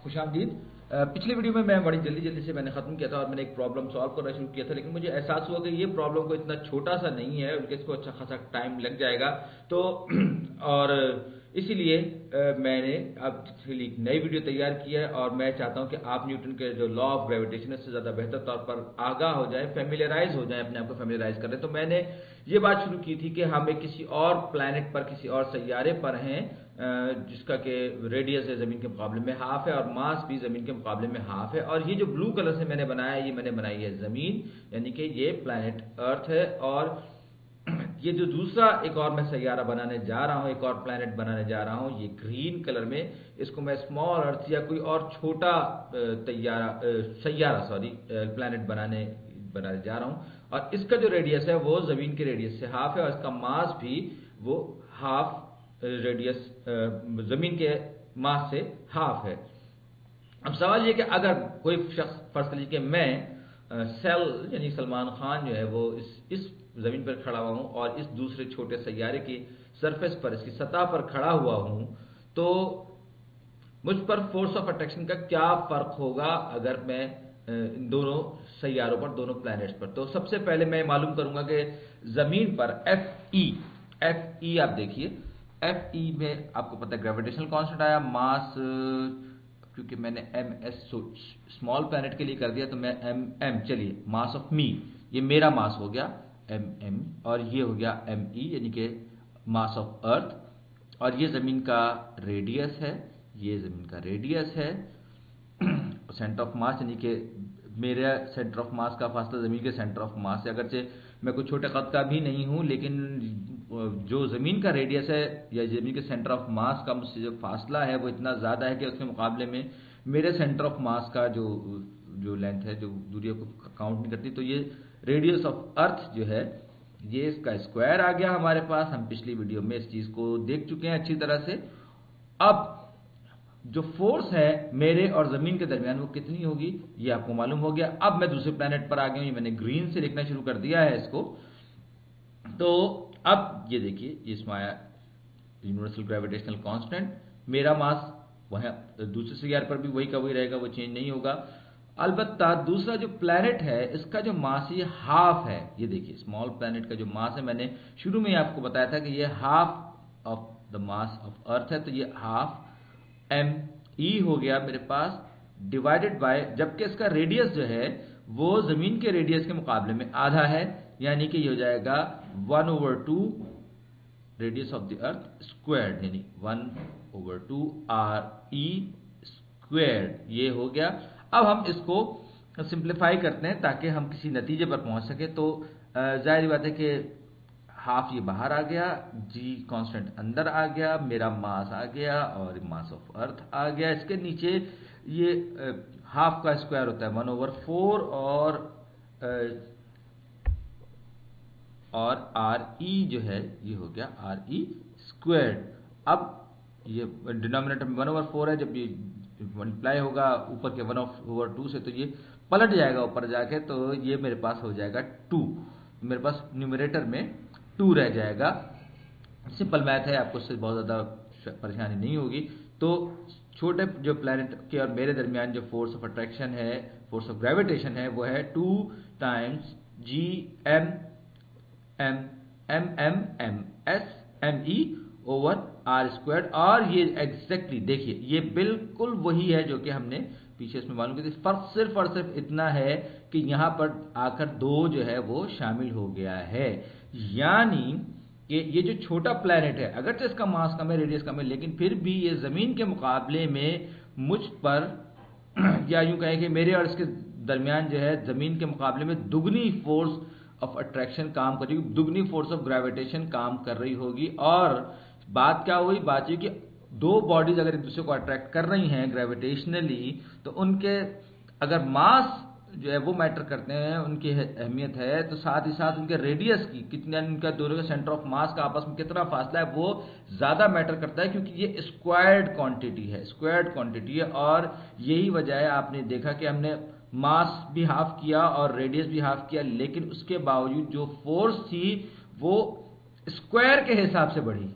खुशामदीद। पिछली वीडियो में मैं बड़ी जल्दी से मैंने ख़त्म किया था और मैंने एक प्रॉब्लम सॉल्व करना शुरू किया था, लेकिन मुझे एहसास हुआ कि ये प्रॉब्लम को इतना छोटा सा नहीं है, उनके इसको अच्छा खासा टाइम लग जाएगा। तो और इसीलिए मैंने अब एक नई वीडियो तैयार की है और मैं चाहता हूं कि आप न्यूटन के जो लॉ ऑफ ग्रेविटेशन है इससे ज़्यादा बेहतर तौर पर आगाह हो जाए, फेमिलियराइज हो जाए, अपने आप को फेमिलियराइज कर रहे। तो मैंने ये बात शुरू की थी कि हम एक किसी और प्लैनेट पर, किसी और सैयारे पर हैं जिसका कि रेडियस है ज़मीन के मुकाबले में हाफ है और मास भी ज़मीन के मुकाबले में हाफ है। और ये जो ब्लू कलर से मैंने बनाया है, ये मैंने बनाई है ज़मीन, यानी कि ये प्लैनेट अर्थ है। और ये जो दूसरा एक और मैं सैयारा बनाने जा रहा हूं, एक और प्लैनेट बनाने जा रहा हूं, ये ग्रीन कलर में, इसको मैं स्मॉल अर्थ या कोई और छोटा सैयारा प्लैनेट बनाने जा रहा हूं। और इसका जो रेडियस है वो ज़मीन के रेडियस से हाफ है और इसका मास भी वो हाफ रेडियस ज़मीन के मास से हाफ है। अब सवाल ये कि अगर कोई शख्स फर्ज कर लीजिए कि मैं यानी सलमान खान जो है वो इस ज़मीन पर खड़ा हुआ हूं और इस दूसरे छोटे सैयारे की सरफेस पर, इसकी सतह पर खड़ा हुआ हूं, तो मुझ पर फोर्स ऑफ अट्रैक्शन का क्या फ़र्क होगा अगर मैं इन दोनों सैयारों पर, दोनों प्लैनेट्स पर। तो सबसे पहले मैं मालूम करूंगा कि ज़मीन पर एफ ई आप देखिए, एफ ई में आपको पता है ग्रेविटेशनल कांस्टेंट आया, मास क्योंकि मैंने एम एस स्मॉल प्लैनेट के लिए कर दिया तो मैं एम चलिए मास ऑफ मी, ये मेरा मास हो गया एम, और ये हो गया एम ई यानी कि मास ऑफ अर्थ, और ये ज़मीन का रेडियस है, ये ज़मीन का रेडियस है। सेंटर ऑफ मास यानी कि मेरा सेंटर ऑफ मास का फासला ज़मीन के सेंटर ऑफ मास से, अगरचे मैं कोई छोटे कद का भी नहीं हूं, लेकिन जो ज़मीन का रेडियस है या ज़मीन के सेंटर ऑफ मास का मुझसे जो फासला है वो इतना ज़्यादा है कि उसके मुकाबले में मेरे सेंटर ऑफ मास का जो लेंथ है, जो दूरी को काउंट नहीं करती, तो ये रेडियस ऑफ अर्थ जो है ये इसका स्क्वायर आ गया हमारे पास। हम पिछली वीडियो में इस चीज़ को देख चुके हैं अच्छी तरह से। अब जो फोर्स है मेरे और ज़मीन के दरमियान वो कितनी होगी ये आपको मालूम हो गया। अब मैं दूसरे प्लैनेट पर आ गया हूं, ये मैंने ग्रीन से लिखना शुरू कर दिया है इसको। तो अब ये देखिए, ये इसमें आया यूनिवर्सल ग्रेविटेशनल कांस्टेंट, मेरा मास वह दूसरे सैयारे पर भी वही का वही रहेगा, वो चेंज नहीं होगा। अलबत्ता दूसरा जो प्लैनेट है इसका जो मास ये हाफ है, ये देखिए स्मॉल प्लैनेट का जो मास है, मैंने शुरू में ही आपको बताया था कि ये half of the mass of earth है, तो ये हाफ एम ई हो गया मेरे पास, डिवाइडेड बाय, जबकि इसका रेडियस जो है वो ज़मीन के रेडियस के मुकाबले में आधा है, यानी कि ये हो जाएगा 1/2 radius of the earth squared, यानी 1/2 आर ई स्क्वायर्ड, ये हो गया। अब हम इसको सिंप्लीफाई करते हैं ताकि हम किसी नतीजे पर पहुंच सके। तो जाहिर बात है कि हाफ ये बाहर आ गया, जी कांस्टेंट अंदर आ गया, मेरा मास आ गया और मास ऑफ अर्थ आ गया। इसके नीचे ये हाफ का स्क्वायर होता है 1/4 और आर ई जो है ये हो गया आर ई स्क्वायर्ड। अब ये डिनोमिनेटर में 1/4 है, जब ये मल्टीप्लाई होगा ऊपर के 1/2 से तो ये पलट जाएगा ऊपर जाके, तो ये मेरे पास हो जाएगा 2, मेरे पास न्यूमरेटर में 2 रह जाएगा। सिंपल मैथ है, आपको इससे बहुत ज़्यादा परेशानी नहीं होगी। तो छोटे जो प्लैनेट के और मेरे दरमियान जो फोर्स ऑफ अट्रैक्शन है, फोर्स ऑफ ग्रेविटेशन है, वो है 2 times G M S M E over R squared. और ये एग्जैक्टली देखिए, ये बिल्कुल वही है जो कि हमने पीछे इसमें मालूम की थी। फर्क सिर्फ और सिर्फ इतना है कि यहां पर आकर 2 जो है वो शामिल हो गया है, यानी कि ये जो छोटा प्लैनेट है, अगरचे इसका मास कम है, रेडियस कम है, लेकिन फिर भी ये ज़मीन के मुकाबले में मुझ पर या यूं कहें कि मेरे और इसके दरमियान जो है ज़मीन के मुकाबले में दुगनी फोर्स ऑफ अट्रैक्शन काम कर रही होगी, दुगनी फोर्स ऑफ ग्रेविटेशन काम कर रही होगी। और बात क्या हुई, बात ये कि 2 बॉडीज अगर एक दूसरे को अट्रैक्ट कर रही हैं ग्रेविटेशनली, तो उनके अगर मास जो है वो मैटर करते हैं, उनकी अहमियत है, तो साथ ही साथ उनके रेडियस की, कितना उनका दोनों का सेंटर ऑफ मास का आपस में कितना फासला है, वो ज़्यादा मैटर करता है, क्योंकि ये स्क्वायर्ड क्वांटिटी है। और यही वजह है, आपने देखा कि हमने मास भी हाफ किया और रेडियस भी हाफ किया, लेकिन उसके बावजूद जो फोर्स थी वो स्क्वायर के हिसाब से बढ़ी,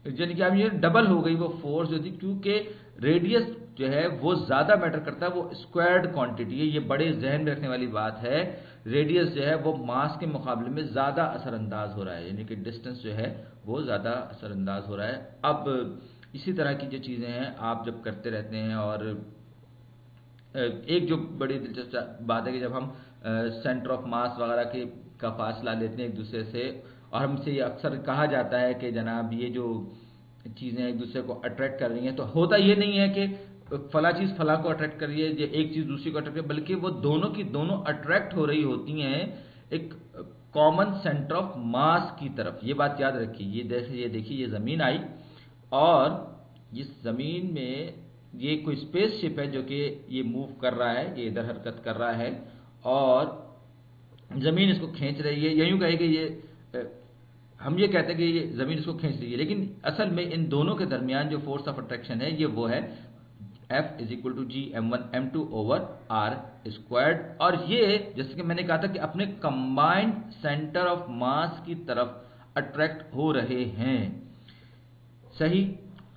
यानी कि अब ये डबल हो गई वो फोर्स जो थी, क्योंकि रेडियस जो है वो ज्यादा मैटर करता है, वो स्क्वायर्ड क्वांटिटी है। ये बड़े जहन में रखने वाली बात है। रेडियस जो है वो मास के मुकाबले में ज्यादा असरअंदाज हो रहा है, यानी कि डिस्टेंस जो है वो ज्यादा असरअंदाज हो रहा है। अब इसी तरह की जो चीजें हैं आप जब करते रहते हैं, और एक जो बड़ी दिलचस्प बात है कि जब हम सेंटर ऑफ मास वगैरह के का फासला लेते हैं एक दूसरे से, और हमसे ये अक्सर कहा जाता है कि जनाब ये जो चीजें एक दूसरे को अट्रैक्ट कर रही हैं, तो होता ये नहीं है कि फला चीज फला को अट्रैक्ट कर रही है, ये एक चीज दूसरी को अट्रैक्ट कर रही है, बल्कि वो दोनों की दोनों अट्रैक्ट हो रही होती हैं एक कॉमन सेंटर ऑफ मास की तरफ। ये बात याद रखिए। ये देखिए ये जमीन आई, और इस जमीन में ये कोई स्पेसशिप है जो कि ये मूव कर रहा है, ये इधर हरकत कर रहा है, और जमीन इसको खींच रही है। यूं कहे कि ये हम ये कहते हैं कि ये जमीन इसको खींच रही है, लेकिन असल में इन दोनों के दरमियान जो फोर्स ऑफ अट्रैक्शन है ये वो है F = G m1m2/r²। और ये जैसे कि मैंने कहा था कि अपने कंबाइंड सेंटर ऑफ मास की तरफ अट्रैक्ट हो रहे हैं। सही।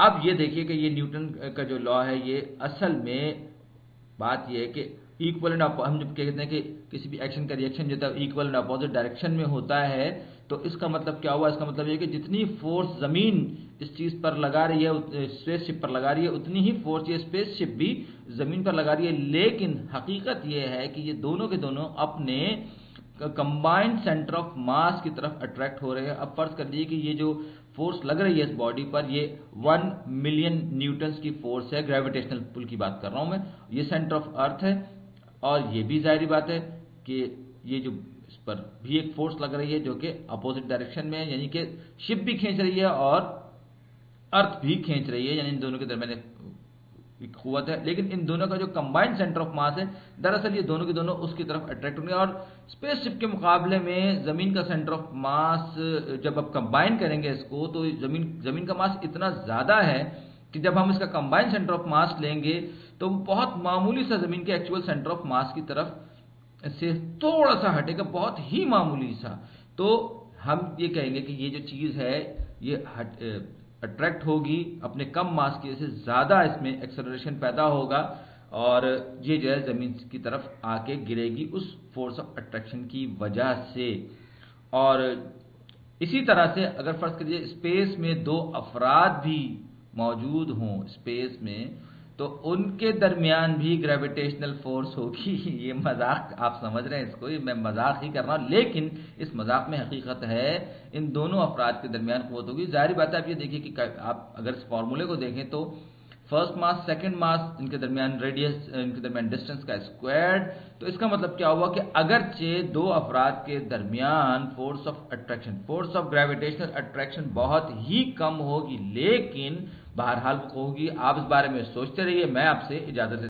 अब ये देखिए कि ये न्यूटन का जो लॉ है, ये असल में बात ये है कि इक्वल एंड हम जब कहते हैं कि किसी भी एक्शन का रिएक्शन जो है इक्वल एंड अपोजिट डायरेक्शन में होता है, तो इसका मतलब क्या हुआ? इसका मतलब ये कि जितनी फोर्स जमीन इस चीज पर लगा रही है, स्पेसशिप पर लगा रही है, उतनी ही फोर्स ये स्पेसशिप भी जमीन पर लगा रही है। लेकिन हकीकत ये है कि ये दोनों के दोनों अपने कंबाइंड सेंटर ऑफ मास की तरफ अट्रैक्ट हो रहे हैं। अब फर्ज कर लीजिए कि ये जो फोर्स लग रही है इस बॉडी पर, ये 1 मिलियन न्यूटन्स की फोर्स है। ग्रेविटेशनल पुल की बात कर रहा हूं मैं। ये सेंटर ऑफ अर्थ है, और ये भी जाहिर बात है कि ये जो इस पर भी एक फोर्स लग रही है जो कि अपोजिट डायरेक्शन में है, यानी कि शिप भी खींच रही है और अर्थ भी खींच रही है, यानी इन दोनों के दरमियान एक कुव्वत है। लेकिन इन दोनों का जो कंबाइंड सेंटर ऑफ मास है, दरअसल ये दोनों के दोनों उसकी तरफ अट्रैक्ट होंगे। और स्पेसशिप के मुकाबले में जमीन का सेंटर ऑफ मास जब आप कंबाइन करेंगे इसको, तो जमीन का मास इतना ज्यादा है कि जब हम इसका कंबाइंड सेंटर ऑफ मास लेंगे तो बहुत मामूली सा जमीन के एक्चुअल सेंटर ऑफ मास की तरफ से थोड़ा सा हटेगा, बहुत ही मामूली सा। तो हम ये कहेंगे कि ये जो चीज है ये अट्रैक्ट होगी अपने कम मास की वजह से, ज्यादा इसमें एक्सेलरेशन पैदा होगा, और ये जो है जमीन की तरफ आके गिरेगी उस फोर्स ऑफ अट्रैक्शन की वजह से। और इसी तरह से अगर फर्ज करिए स्पेस में दो अफराद भी मौजूद हों स्पेस में, तो उनके दरमियान भी ग्रेविटेशनल फोर्स होगी। ये मजाक आप समझ रहे हैं इसको, ये मैं मजाक ही कर रहा हूं, लेकिन इस मजाक में हकीकत है। इन दोनों अफराद के दरमियान कुव्वत होगी। जाहिर बात है आप ये देखिए कि आप अगर इस फॉर्मूले को देखें तो फर्स्ट मास सेकंड मास इनके दरमियान रेडियस, इनके दरमियान डिस्टेंस का स्क्वायर्ड। तो इसका मतलब क्या हुआ कि अगरचे दो अफराद के दरमियान force of attraction, force of gravitational attraction बहुत ही कम होगी, लेकिन बहरहाल होगी। आप इस बारे में सोचते रहिए। मैं आपसे इजाजत